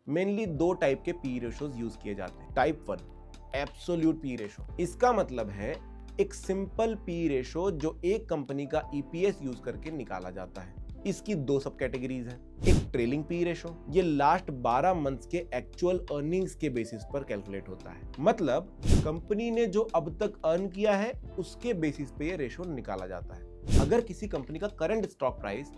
Mainly दो type के P ratios use किए जाते हैं। टाइप 1 एब्सोल्यूट पी रेशो, इसका मतलब है एक सिंपल पी रेशो जो एक कंपनी का ईपीएस यूज करके निकाला जाता है। इसकी दो सब कैटेगरीज हैं। एक ट्रेलिंग पी रेशो, ये लास्ट 12 मंथ्स के एक्चुअल अर्निंग्स के बेसिस पर कैलकुलेट होता है। मतलब कंपनी ने जो अब तक अर्न किया है उसके बेसिस पे ये रेशो निकाला जाता है। अगर किसी कंपनी का करंट स्टॉक प्राइस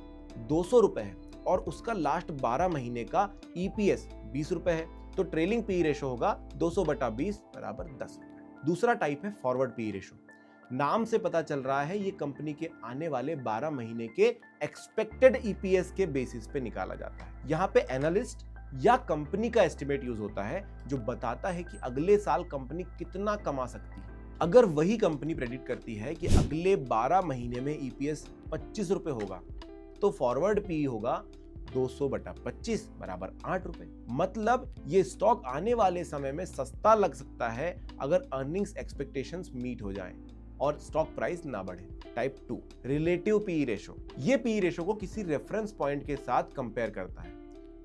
200 रुपए है और उसका लास्ट 12 महीने का ईपीएस 20 रुपए है, तो ट्रेलिंग पी रेशो होगा 200/20 बराबर 10 रुपए। दूसरा टाइप है फॉरवर्ड पी रेशो। नाम से पता चल रहा है ये कंपनी के आने वाले 12 महीने के एक्सपेक्टेड ईपीएस के बेसिस पे निकाला जाता है। यहाँ पे एनालिस्ट या कंपनी का एस्टिमेट यूज होता है जो बताता है कि अगले साल कंपनी कितना कमा सकती है। अगर वही कंपनी प्रेडिक्ट करती है कि अगले 12 महीने में ईपीएस 25 रुपए होगा, तो फॉरवर्ड पी होगा 200/25 बराबर 8 रुपए। मतलब ये स्टॉक आने वाले समय में सस्ता लग सकता है अगर अर्निंग्स एक्सपेक्टेशंस मीट हो जाएं और स्टॉक प्राइस ना बढ़े। टाइप 2 रिलेटिव पी रेशो, ये पी रेशो को किसी रेफरेंस पॉइंट के साथ कंपेयर करता है।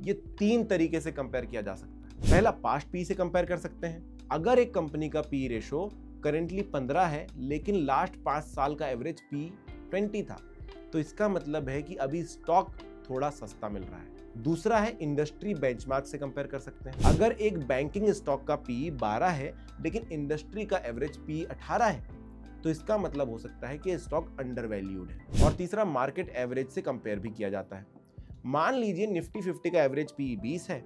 ये 3 तरीके से कंपेयर किया जा सकता है। पहला, पास्ट पी से कंपेयर कर सकते हैं। अगर एक कंपनी का पी रेशो करेंटली 15 है लेकिन लास्ट 5 साल का एवरेज पी 20 था, तो इसका मतलब है कि अभी स्टॉक थोड़ा सस्ता मिल रहा है। दूसरा है इंडस्ट्री बेंचमार्क से कंपेयर कर सकते हैं। अगर एक बैंकिंग स्टॉक का पी 12 है लेकिन इंडस्ट्री का एवरेज पी 18 है, तो इसका मतलब हो सकता है कि स्टॉक अंडर वैल्यूड है। और तीसरा, मार्केट एवरेज से कंपेयर भी किया जाता है। मान लीजिए निफ्टी 50 का एवरेज पी 20 है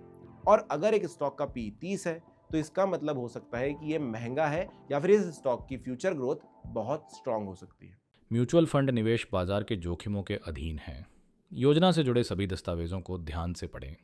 और अगर एक स्टॉक का पी 30 है, तो इसका मतलब हो सकता है कि ये महंगा है या फिर इस स्टॉक की फ्यूचर ग्रोथ बहुत स्ट्रांग हो सकती है। म्यूचुअल फंड निवेश बाजार के जोखिमों के अधीन हैं। योजना से जुड़े सभी दस्तावेजों को ध्यान से पढ़ें।